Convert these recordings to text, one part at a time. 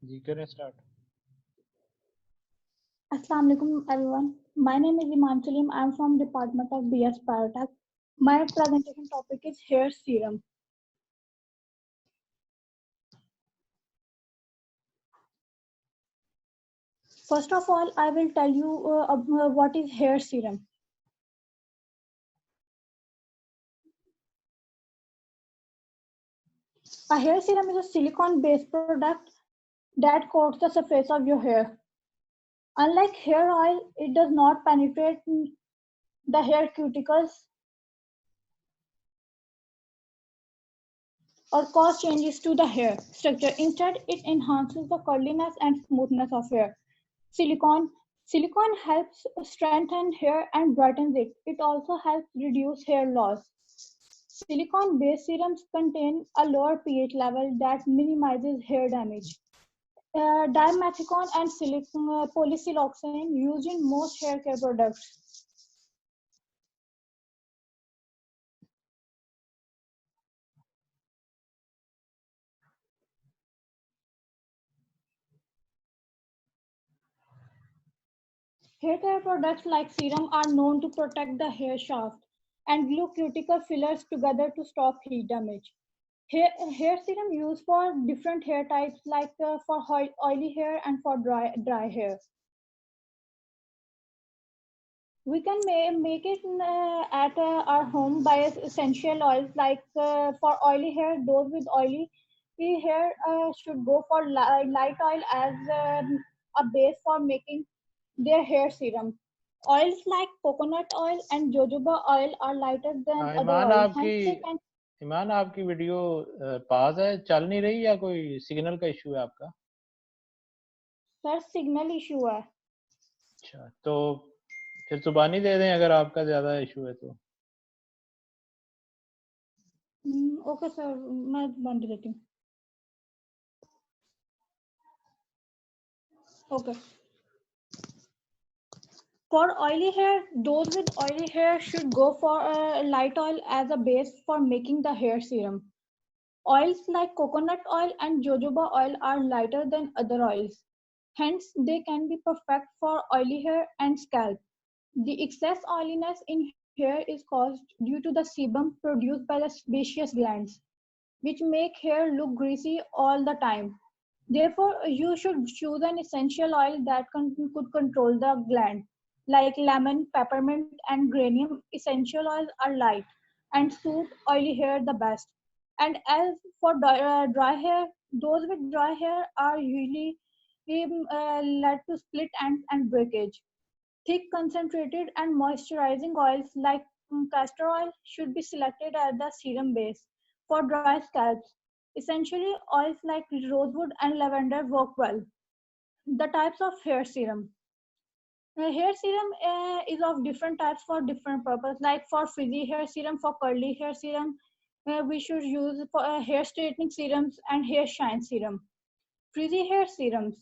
जी करें start. Assalamu alaikum everyone. My name is Iman Salim. I am from Department of BS Biotech. My presentation topic is hair serum. First of all, I will tell you what is hair serum. A hair serum is a silicone-based product that coats the surface of your hair. Unlike hair oil, it does not penetrate the hair cuticles or cause changes to the hair structure. Instead, it enhances the curliness and smoothness of hair. Silicone. Silicone helps strengthen hair and brightens it. It also helps reduce hair loss. Silicone-based serums contain a lower pH level that minimizes hair damage. Dimethicone and polysiloxane used in most hair care products. Hair care products like serum are known to protect the hair shaft and glue cuticle fillers together to stop heat damage. Hair serum used for different hair types like for oily hair and for dry hair. We can make it at our home by essential oils like for oily hair, those with oily hair should go for light oil as a base for making their hair serum. Oils like coconut oil and jojoba oil are lighter than other ईमान oils, आपकी hence they can. ईमान आपकी video पास है, चल नहीं रही या कोई सिग्नल का इशू है आपका? सर सिग्नल इशू है। अच्छा, तो फिर जुबानी दे दें अगर आपका ज़्यादा इशू है तो। ओके सर, मैं बंद देती हूँ। Okay. For oily hair, those with oily hair should go for a light oil as a base for making the hair serum. Oils like coconut oil and jojoba oil are lighter than other oils. Hence, they can be perfect for oily hair and scalp. The excess oiliness in hair is caused due to the sebum produced by the sebaceous glands, which make hair look greasy all the time. Therefore, you should choose an essential oil that could control the gland, like lemon, peppermint, and geranium. Essential oils are light and suit oily hair the best. And as for dry hair, those with dry hair are usually led to split ends and breakage. Thick, concentrated, and moisturizing oils like castor oil should be selected as the serum base for dry scalps. Essentially, oils like rosewood and lavender work well. The types of hair serum. Hair serum is of different types for different purpose. Like for frizzy hair serum, for curly hair serum, we should use for hair straightening serums and hair shine serum. Frizzy hair serums.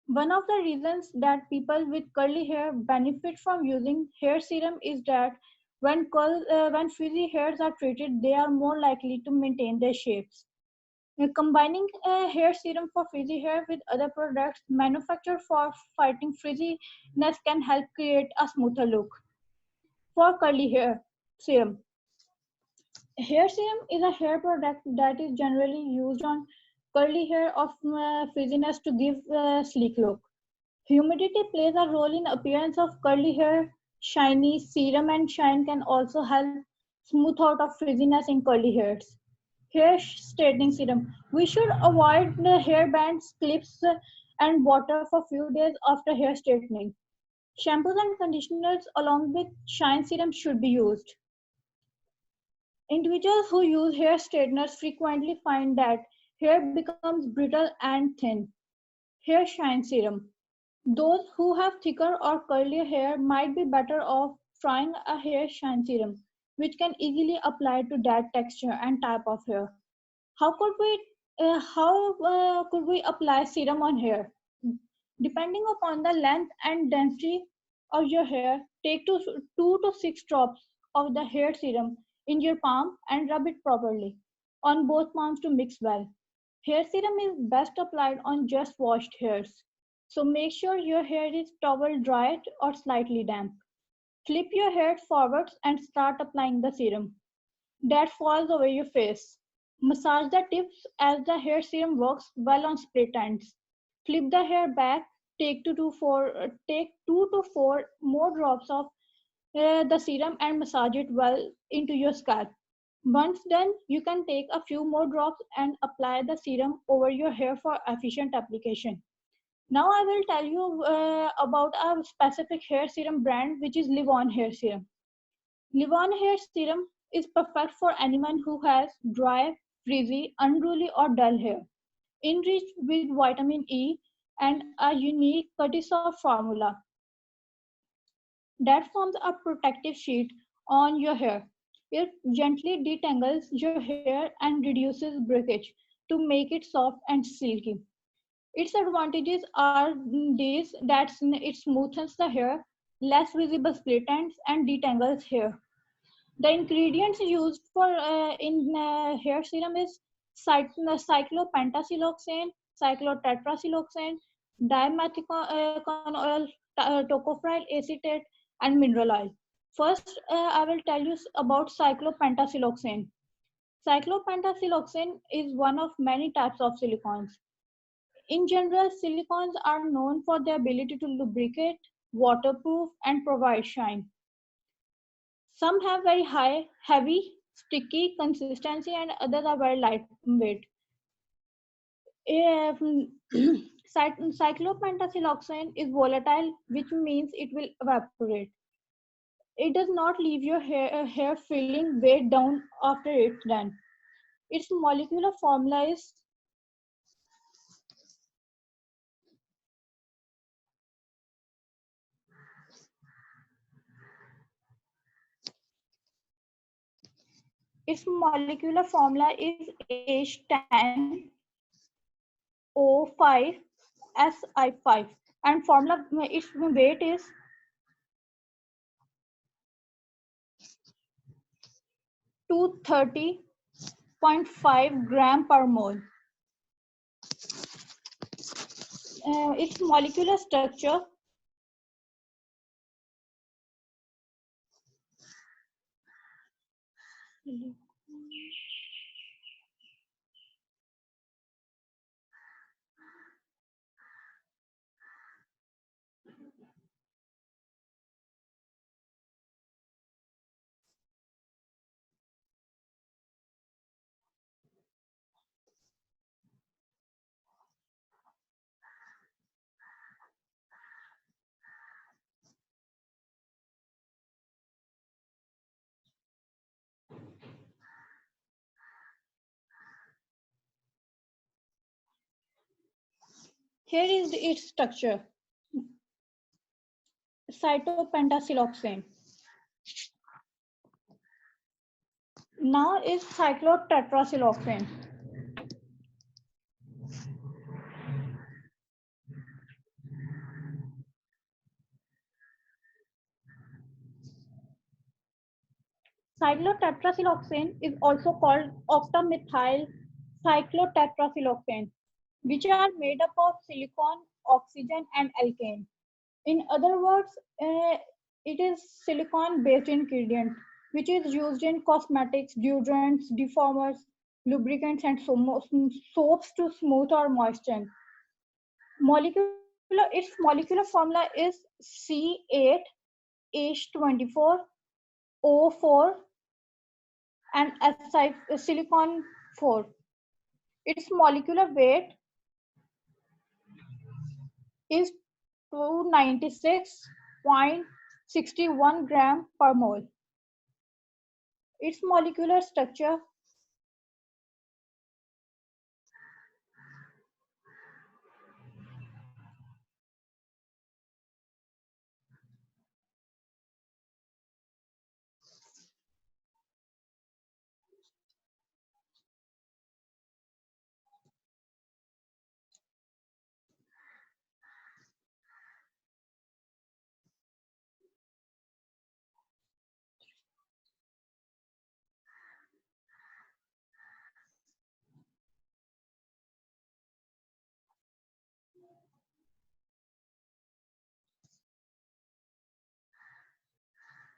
One of the reasons that people with curly hair benefit from using hair serum is that when frizzy hairs are treated, they are more likely to maintain their shapes. Combining a hair serum for frizzy hair with other products manufactured for fighting frizziness can help create a smoother look. For curly hair serum. Hair serum is a hair product that is generally used on curly hair of frizziness to give a sleek look. Humidity plays a role in appearance of curly hair. Shiny serum and shine can also help smooth out of frizziness in curly hairs. Hair straightening serum. We should avoid the hair bands, clips, and water for few days after hair straightening. Shampoos and conditioners along with shine serum should be used. Individuals who use hair straighteners frequently find that hair becomes brittle and thin. Hair shine serum. Those who have thicker or curlier hair might be better off trying a hair shine serum, which can easily apply to that texture and type of hair. How could we apply serum on hair? Depending upon the length and density of your hair, take 2 to 6 drops of the hair serum in your palm and rub it properly on both palms to mix well. Hair serum is best applied on just washed hairs. So make sure your hair is towel dried or slightly damp. Flip your hair forwards and start applying the serum. That falls over your face. Massage the tips as the hair serum works well on split ends. Flip the hair back, take 2 to 4 more drops of the serum and massage it well into your scalp. Once done, you can take a few more drops and apply the serum over your hair for efficient application. Now I will tell you about a specific hair serum brand which is Live On Hair Serum. Live On Hair Serum is perfect for anyone who has dry, frizzy, unruly or dull hair. Enriched with vitamin E and a unique Curtisov formula that forms a protective sheet on your hair. It gently detangles your hair and reduces breakage to make it soft and silky. Its advantages are these that it smoothens the hair, less visible split ends, and detangles hair. The ingredients used for in hair serum is cyclopentasiloxane, cyclotetrasiloxane, dimethiconol, tocopherol acetate, and mineral oil. First, I will tell you about cyclopentasiloxane. Cyclopentasiloxane is one of many types of silicones. In general, silicones are known for their ability to lubricate, waterproof, and provide shine. Some have very high, heavy, sticky consistency, and others are very lightweight. Cyclopentasiloxane is volatile, which means it will evaporate. It does not leave your hair feeling weighed down after it's done. Its molecular formula is H10O5Si5 and formula its weight is 230.5 gram per mole. Its molecular structure here is its structure. Cytopentasiloxane. Now is cyclotetrasiloxane. Cyclotetrasiloxane is also called octamethyl cyclotetrasiloxane, which are made up of silicon, oxygen, and alkane. In other words, it is silicon-based ingredient, which is used in cosmetics, deodorants, deformers, lubricants, and soaps to smooth or moisten. Its molecular formula is C8H24O4 and silicon 4. Its molecular weight is 296.61 gram per mole. Its molecular structure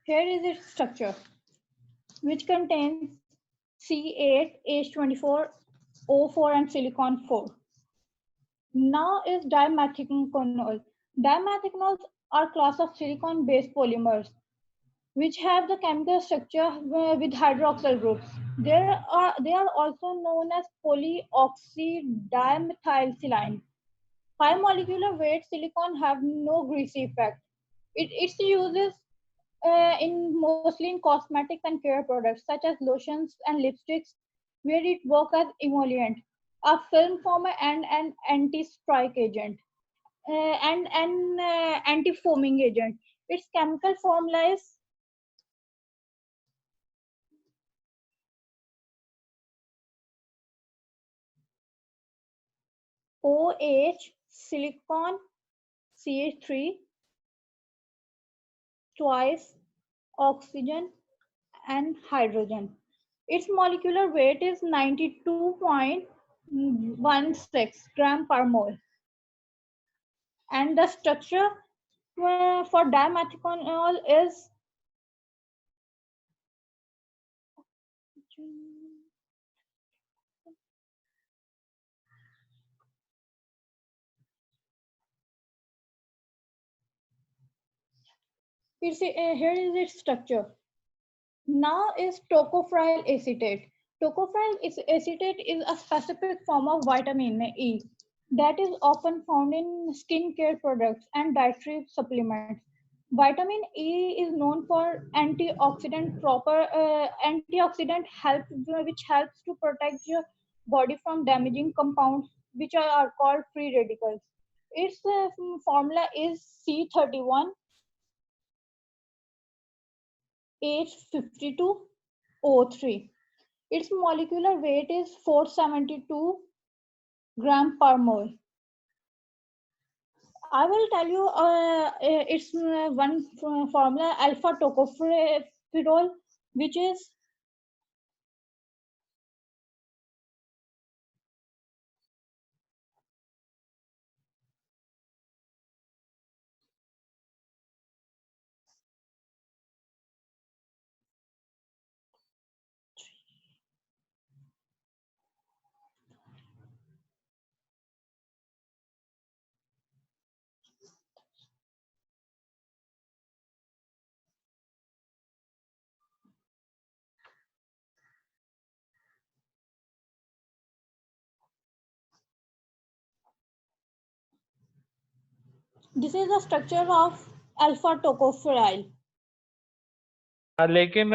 Here is its structure, which contains C8, H24O4, and silicon 4. Now is dimethiconol. Dimethicanols are class of silicon-based polymers which have the chemical structure with hydroxyl groups. They are also known as polyoxydimethylsilane. High molecular weight silicon have no greasy effect. Its uses mostly in cosmetics and care products such as lotions and lipsticks, where it works as emollient, a film former, and an anti-strike agent, and an anti-foaming agent. Its chemical formula is OH, silicon, CH3, twice oxygen and hydrogen. Its molecular weight is 92.16 gram per mole. And the structure for dimethiconol is here is its structure. Now is tocopherol acetate. Tocopherol acetate is a specific form of vitamin E that is often found in skincare products and dietary supplements. Vitamin E is known for antioxidant help, which helps to protect your body from damaging compounds, which are called free radicals. Its formula is C31 H52O3. Its molecular weight is 472 gram per mole. I will tell you its one formula alpha tocopherol, which is this is the structure of alpha tocopherol. लेकिन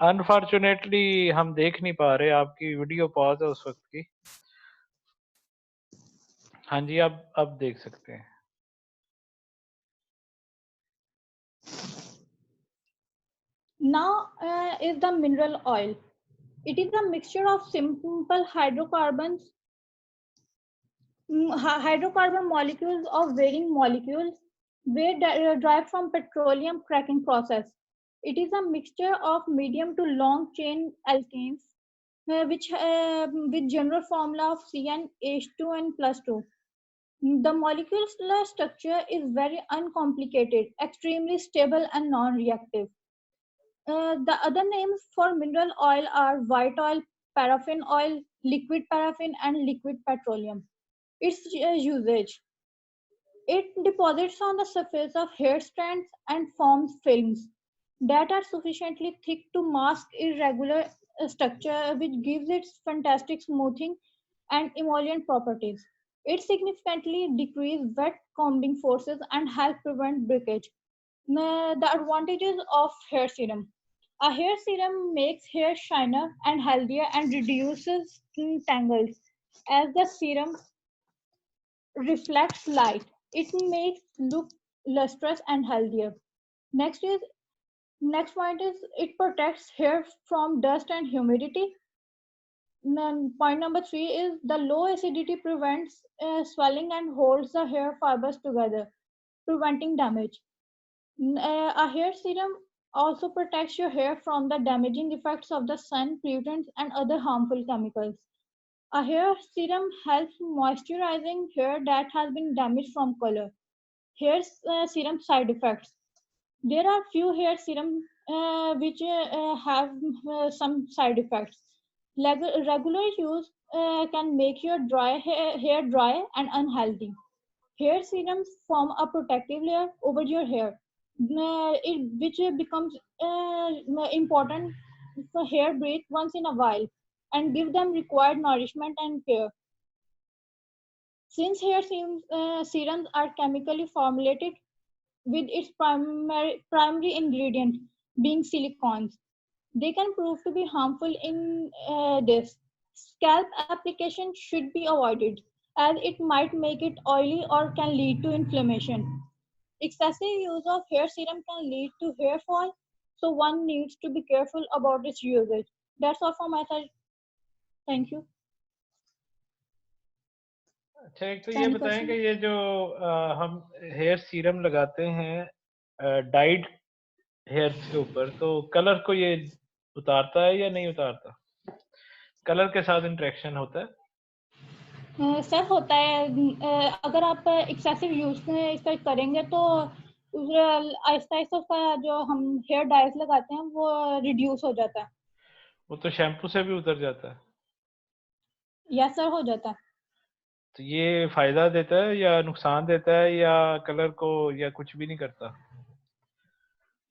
unfortunately हम देख नहीं पा रहे, आपकी video pause है उस वक्त की। हाँ जी, अब देख सकते हैं। Now is the mineral oil. It is a mixture of simple hydrocarbon molecules of varying molecules derived from petroleum cracking process. It is a mixture of medium to long chain alkanes, which with general formula of CnH2n plus 2. The molecular structure is very uncomplicated, extremely stable and non-reactive. The other names for mineral oil are white oil, paraffin oil, liquid paraffin, and liquid petroleum. Its usage. It deposits on the surface of hair strands and forms films that are sufficiently thick to mask irregular structure, which gives it fantastic smoothing and emollient properties. It significantly decreases wet combing forces and helps prevent breakage. The advantages of hair serum. A hair serum makes hair shiner and healthier and reduces tangles. As the serum reflects light, it makes look lustrous and healthier. Next is next point is it protects hair from dust and humidity. Then point number 3 is the low acidity prevents swelling and holds the hair fibers together, preventing damage. A hair serum also protects your hair from the damaging effects of the sun, pollutants, and other harmful chemicals. A hair serum helps moisturizing hair that has been damaged from color. Hair serum side effects. There are few hair serum which have some side effects. Regular use can make your hair dry and unhealthy. Hair serums form a protective layer over your hair, which becomes important for hair breathe once in a while and give them required nourishment and care. Since serums are chemically formulated with its primary ingredient being silicones, they can prove to be harmful in this. Scalp application should be avoided as it might make it oily or can lead to inflammation. Excessive use of hair serum can lead to hair fall, so one needs to be careful about its usage. That's all from my side. Thank you. अच्छा, एक तो ये Any बताएं कि question? ये जो हम hair serum लगाते हैं डाइड हेयर्स के ऊपर, तो कलर को ये उतारता है या नहीं उतारता? कलर के साथ इंटरेक्शन होता है? सर होता है, अगर आप एक्सेसिव यूज इसका करेंगे तो आहिस्ता आहिस्ता उसका जो हम हेयर डाइज लगाते हैं वो रिड्यूस हो जाता है। वो तो शैम्पू से भी उतर जाता है। यस सर, हो जाता है। तो ये फायदा देता है या नुकसान देता है या कलर को या कुछ भी नहीं करता?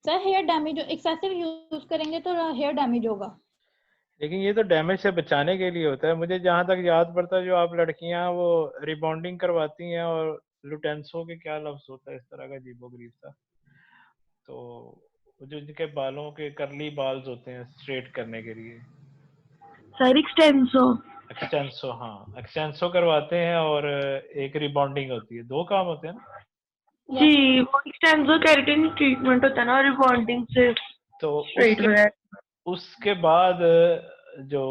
Sir hair damage, excessive use करेंगे तो हेयर डैमेज होगा। लेकिन ये तो डैमेज से बचाने के लिए होता है। मुझे जहां तक याद पड़ता है, जो आप लड़कियां वो रिबॉन्डिंग करवाती हैं और लुटेंसो के क्या लफ्ज होता है इस तरह का अजीबोगरीब सा, तो वो जो जिनके बालों के करली बाल्स होते हैं स्ट्रेट करने के लिए, सर एक्सटेंसो। एक्सटेंसो, हाँ एक्सटेंसो करवाते हैं और एक रिबॉन्डिंग होती है। दो काम होते हैं ना? जी, वो एक्सटेंसो केराटिन ट्रीटमेंट होता है ना रिबॉन्डिंग से तो स्ट्रेट हो जाए। उसके बाद जो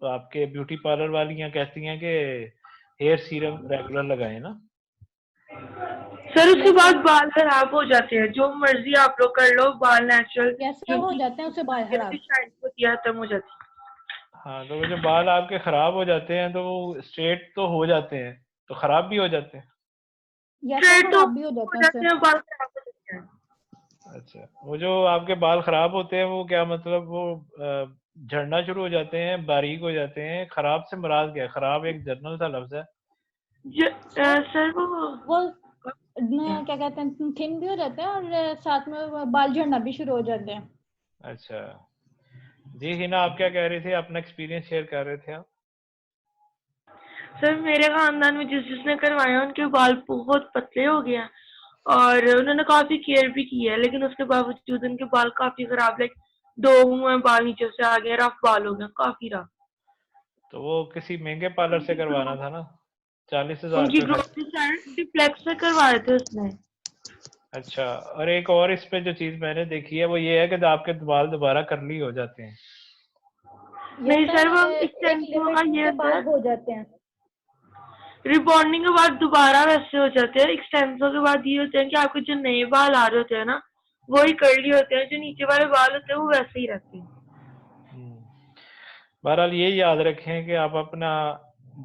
आपके ब्यूटी पार्लर वालियां कहती हैं कि हेयर सीरम रेगुलर लगाएं ना। सर उसके बाद बाल खराब हो जाते हैं, जो मर्जी आप लोग कर लो, बाल नेचुरल यस सर हो जाते हैं उससे बाल खराब। शाइन होती है, खत्म हो जाती है। हाँ, तो वो जो बाल आपके खराब हो जाते हैं तो वो स्ट्रेट तो हो जाते हैं, तो खराब भी हो जाते हैं। यस सर, स्ट्रेट तो खराब भी हो जाते हैं उससे। हैं, बाल खराब हो जाते हैं। अच्छा, वो जो आपके बाल खराब होते हैं वो क्या मतलब, वो झड़ना शुरू हो जाते हैं, बारीक हो जाते हैं? खराब से मुराद क्या है? खराब एक जनरल सा लफ्ज है। सर वो क्या कहते हैं, थिन भी हो जाते हैं और साथ में बाल झड़ना भी शुरू हो जाते हैं। अच्छा जी, हिना आप क्या कह रहे थे? अपना एक्सपीरियंस शेयर कर रहे थे आप। सर मेरे खानदान में जिसने करवाया उनके बाल बहुत पतले हो गए हैं और उन्होंने काफी केयर भी की है, लेकिन उसके बावजूद उनके बाल काफी खराब, लाइक 2 हुए बाल नीचे से आ गए, रफ बाल हो गए, काफी रफ। तो वो किसी महंगे पार्लर से करवाना था ना, 40,000 उनकी रुपये खर्च। ग्रोथ डिप्लेक्स से करवाए थे उसने। अच्छा, और एक और इस पे जो चीज मैंने देखी है वो ये है कि आपके बाल दोबारा कर्ली हो जाते हैं। नहीं सर, वो एक एक्सटेंसो का लिमिट ये के होता बाद है, हो जाते हैं। रिबॉन्डिंग के बाद दोबारा वैसे हो जाते हैं। एक्सटेंसो के बाद ये होते हैं कि आपके जो नए बाल आ रहे होते हैं ना, वही कर्ली होते हैं, जो नीचे वाले बाल होते हैं वो वैसे ही रहते हैं। बहरहाल ये याद रखें कि आप अपना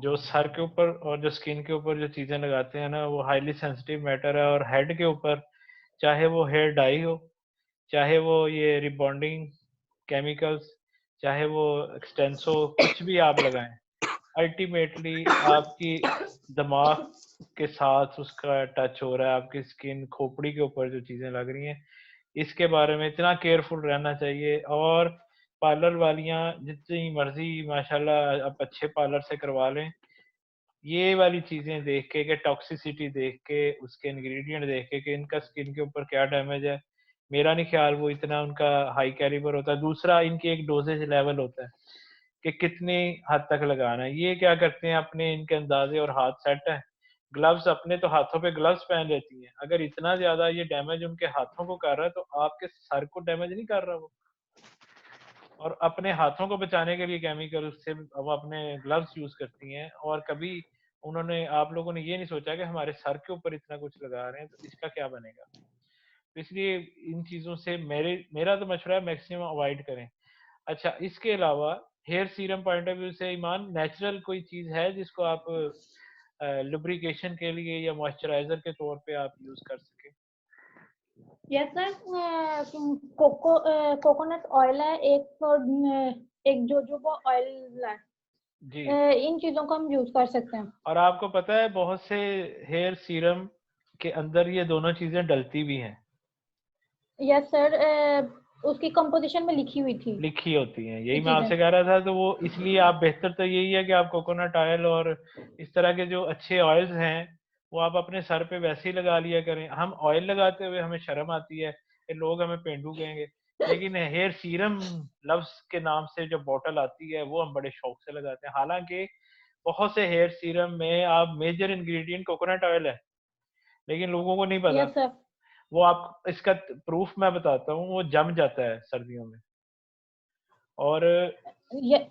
जो सर के ऊपर और जो स्किन के ऊपर जो चीजें लगाते हैं ना, वो हाईली सेंसिटिव मैटर है। और हेड के ऊपर, चाहे वो हेयर डाई हो, चाहे वो ये रिबॉन्डिंग केमिकल्स, चाहे वो एक्सटेंसो, कुछ भी आप लगाएं, अल्टीमेटली आपकी दिमाग के साथ उसका टच हो रहा है। आपकी स्किन, खोपड़ी के ऊपर जो चीजें लग रही हैं, इसके बारे में इतना केयरफुल रहना चाहिए। और पार्लर वालियां जितनी मर्जी माशाल्लाह आप अच्छे पार्लर से करवा लें, ये वाली चीजें देख के, टॉक्सिसिटी देख के, उसके इंग्रेडिएंट देख के कि इनका स्किन के ऊपर क्या डैमेज है, मेरा नहीं ख्याल वो इतना उनका हाई कैलिबर होता है। दूसरा, इनके एक डोजेज लेवल होता है कि कितनी हद तक लगाना है। ये क्या करते हैं, अपने इनके अंदाजे और हाथ सेट है, ग्लव्स अपने तो हाथों पे ग्लव्स पहन लेती हैं। अगर इतना ज्यादा ये डैमेज उनके हाथों को कर रहा है, तो आपके सर को डैमेज नहीं कर रहा वो। और अपने हाथों को बचाने के लिए केमिकल से वो अपने ग्लव्स यूज करती हैं, और कभी उन्होंने, आप लोगों ने ये नहीं सोचा कि हमारे सर के ऊपर इतना कुछ लगा रहे हैं तो इसका क्या बनेगा। तो इसलिए इन चीजों से मेरा तो मशवरा है, मैक्सिमम अवॉइड करें। अच्छा, इसके अलावा hair serum point of view से ईमान, नेचुरल कोई चीज है जिसको आप लुब्रिकेशन के लिए या मॉइस्चराइजर के तौर पे आप यूज कर सके? यस सर, कोकोनट ऑयल है, एक जोजोबा ऑयल है। जी। इन चीजों को हम यूज कर सकते हैं। और आपको पता है बहुत से हेयर सीरम के अंदर ये दोनों चीजें डलती भी हैं, यस सर, उसकी कंपोजिशन में लिखी हुई थी लिखी होती हैं। यही ये मैं चीजें। आपसे कह रहा था। तो वो इसलिए आप बेहतर तो यही है कि आप कोकोनट ऑयल और इस तरह के जो अच्छे ऑयल्स हैं वो आप अपने सर पे वैसे ही लगा लिया करें। हम ऑयल लगाते हुए हमें शर्म आती है कि लोग हमें पेंडू कहेंगे, लेकिन हेयर सीरम लव्स के नाम से जो बोतल आती है वो हम बड़े शौक से लगाते हैं। हालांकि बहुत से हेयर सीरम में आप मेजर इंग्रेडिएंट कोकोनट ऑयल है, लेकिन लोगों को नहीं पता। Yes sir. वो आप इसका प्रूफ मैं बताता हूँ, वो जम जाता है सर्दियों में, और ये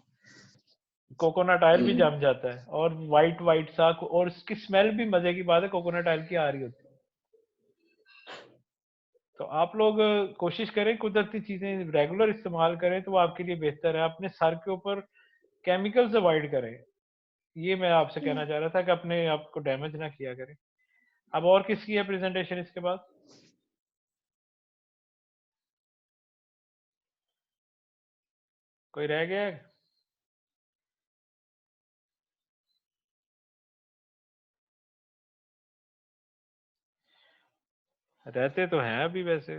कोकोनट ऑयल भी जम जाता है, और वाइट वाइट सा, और उसकी स्मेल भी मजे की बात है कोकोनट ऑयल की आ रही होती है। तो आप लोग कोशिश करें कुदरती चीजें रेगुलर इस्तेमाल करें, तो वो आपके लिए बेहतर है। अपने सर के ऊपर केमिकल्स अवॉइड करें, ये मैं आपसे कहना चाह रहा था कि अपने आप को डैमेज ना किया करें। अब और किसकी है प्रेजेंटेशन इसके बाद? कोई रह गया है? रहते तो हैं अभी वैसे।